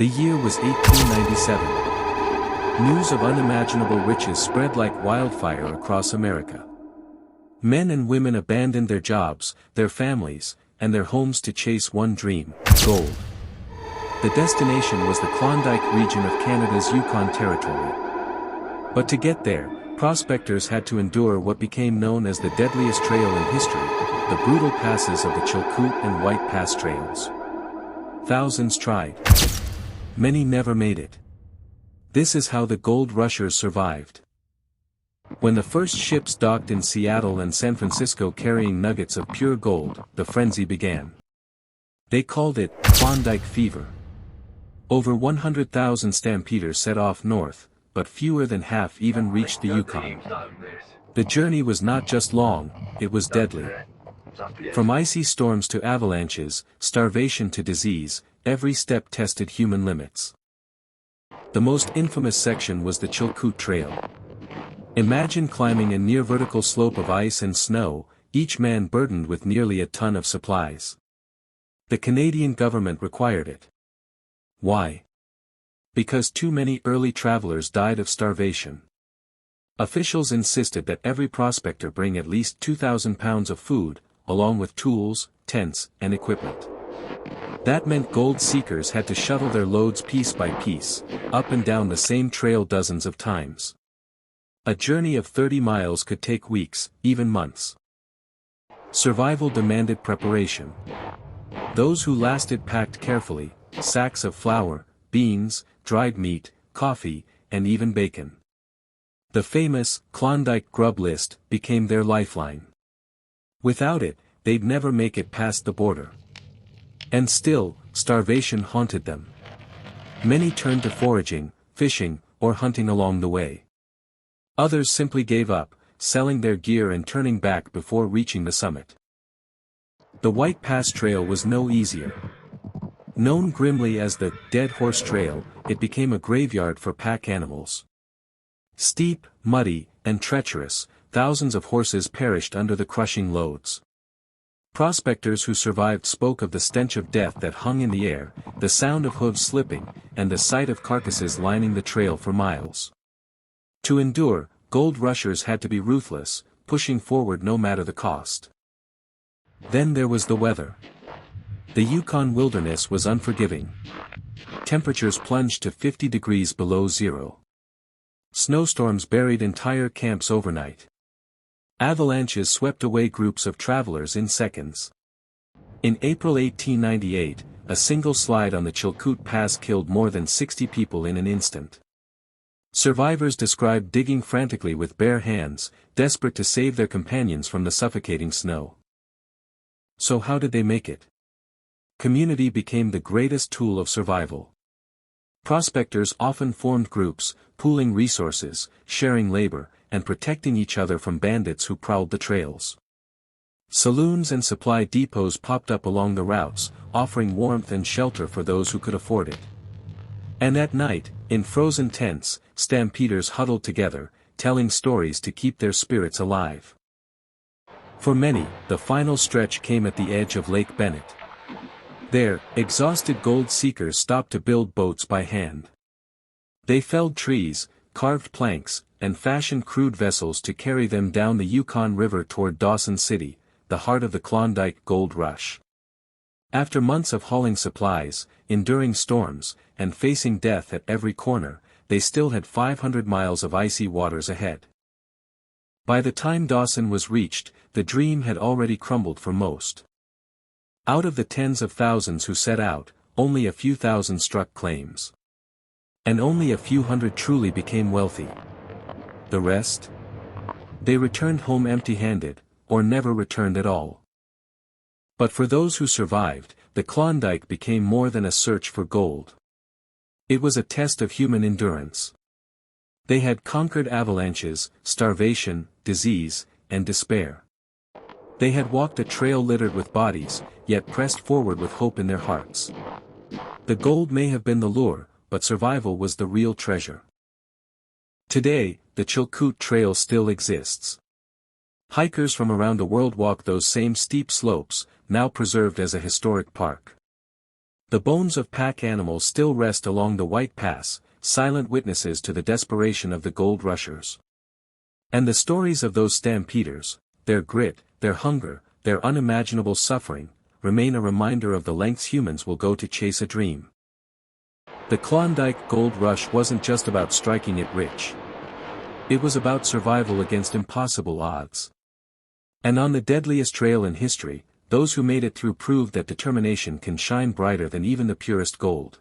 The year was 1897. News of unimaginable riches spread like wildfire across America. Men and women abandoned their jobs, their families, and their homes to chase one dream: gold. The destination was the Klondike region of Canada's Yukon Territory. But to get there, prospectors had to endure what became known as the deadliest trail in history, the brutal passes of the Chilkoot and White Pass trails. Thousands tried. Many never made it. This is how the gold rushers survived. When the first ships docked in Seattle and San Francisco carrying nuggets of pure gold, the frenzy began. They called it Klondike fever. Over 100,000 stampeders set off north, but fewer than half even reached the Yukon. The journey was not just long, it was deadly. From icy storms to avalanches, starvation to disease, every step tested human limits. The most infamous section was the Chilkoot Trail. Imagine climbing a near vertical slope of ice and snow, each man burdened with nearly a ton of supplies. The Canadian government required it. Why? Because too many early travelers died of starvation. Officials insisted that every prospector bring at least 2,000 pounds of food, along with tools, tents, and equipment. That meant gold seekers had to shuttle their loads piece by piece, up and down the same trail dozens of times. A journey of 30 miles could take weeks, even months. Survival demanded preparation. Those who lasted packed carefully, sacks of flour, beans, dried meat, coffee, and even bacon. The famous Klondike grub list became their lifeline. Without it, they'd never make it past the border. And still, starvation haunted them. Many turned to foraging, fishing, or hunting along the way. Others simply gave up, selling their gear and turning back before reaching the summit. The White Pass Trail was no easier. Known grimly as the Dead Horse Trail, it became a graveyard for pack animals. Steep, muddy, and treacherous, thousands of horses perished under the crushing loads. Prospectors who survived spoke of the stench of death that hung in the air, the sound of hooves slipping, and the sight of carcasses lining the trail for miles. To endure, gold rushers had to be ruthless, pushing forward no matter the cost. Then there was the weather. The Yukon wilderness was unforgiving. Temperatures plunged to 50 degrees below zero. Snowstorms buried entire camps overnight. Avalanches swept away groups of travelers in seconds. In April 1898, a single slide on the Chilkoot Pass killed more than 60 people in an instant. Survivors described digging frantically with bare hands, desperate to save their companions from the suffocating snow. So how did they make it? Community became the greatest tool of survival. Prospectors often formed groups, pooling resources, sharing labor, and protecting each other from bandits who prowled the trails. Saloons and supply depots popped up along the routes, offering warmth and shelter for those who could afford it. And at night, in frozen tents, stampeders huddled together, telling stories to keep their spirits alive. For many, the final stretch came at the edge of Lake Bennett. There, exhausted gold seekers stopped to build boats by hand. They felled trees, carved planks, and fashioned crude vessels to carry them down the Yukon River toward Dawson City, the heart of the Klondike gold rush. After months of hauling supplies, enduring storms, and facing death at every corner, they still had 500 miles of icy waters ahead. By the time Dawson was reached, the dream had already crumbled for most. Out of the tens of thousands who set out, only a few thousand struck claims. And only a few hundred truly became wealthy. The rest? They returned home empty-handed, or never returned at all. But for those who survived, the Klondike became more than a search for gold. It was a test of human endurance. They had conquered avalanches, starvation, disease, and despair. They had walked a trail littered with bodies, yet pressed forward with hope in their hearts. The gold may have been the lure, but survival was the real treasure. Today, the Chilkoot Trail still exists. Hikers from around the world walk those same steep slopes, now preserved as a historic park. The bones of pack animals still rest along the White Pass, silent witnesses to the desperation of the gold rushers. And the stories of those stampeders, their grit, their hunger, their unimaginable suffering, remain a reminder of the lengths humans will go to chase a dream. The Klondike Gold Rush wasn't just about striking it rich. It was about survival against impossible odds. And on the deadliest trail in history, those who made it through proved that determination can shine brighter than even the purest gold.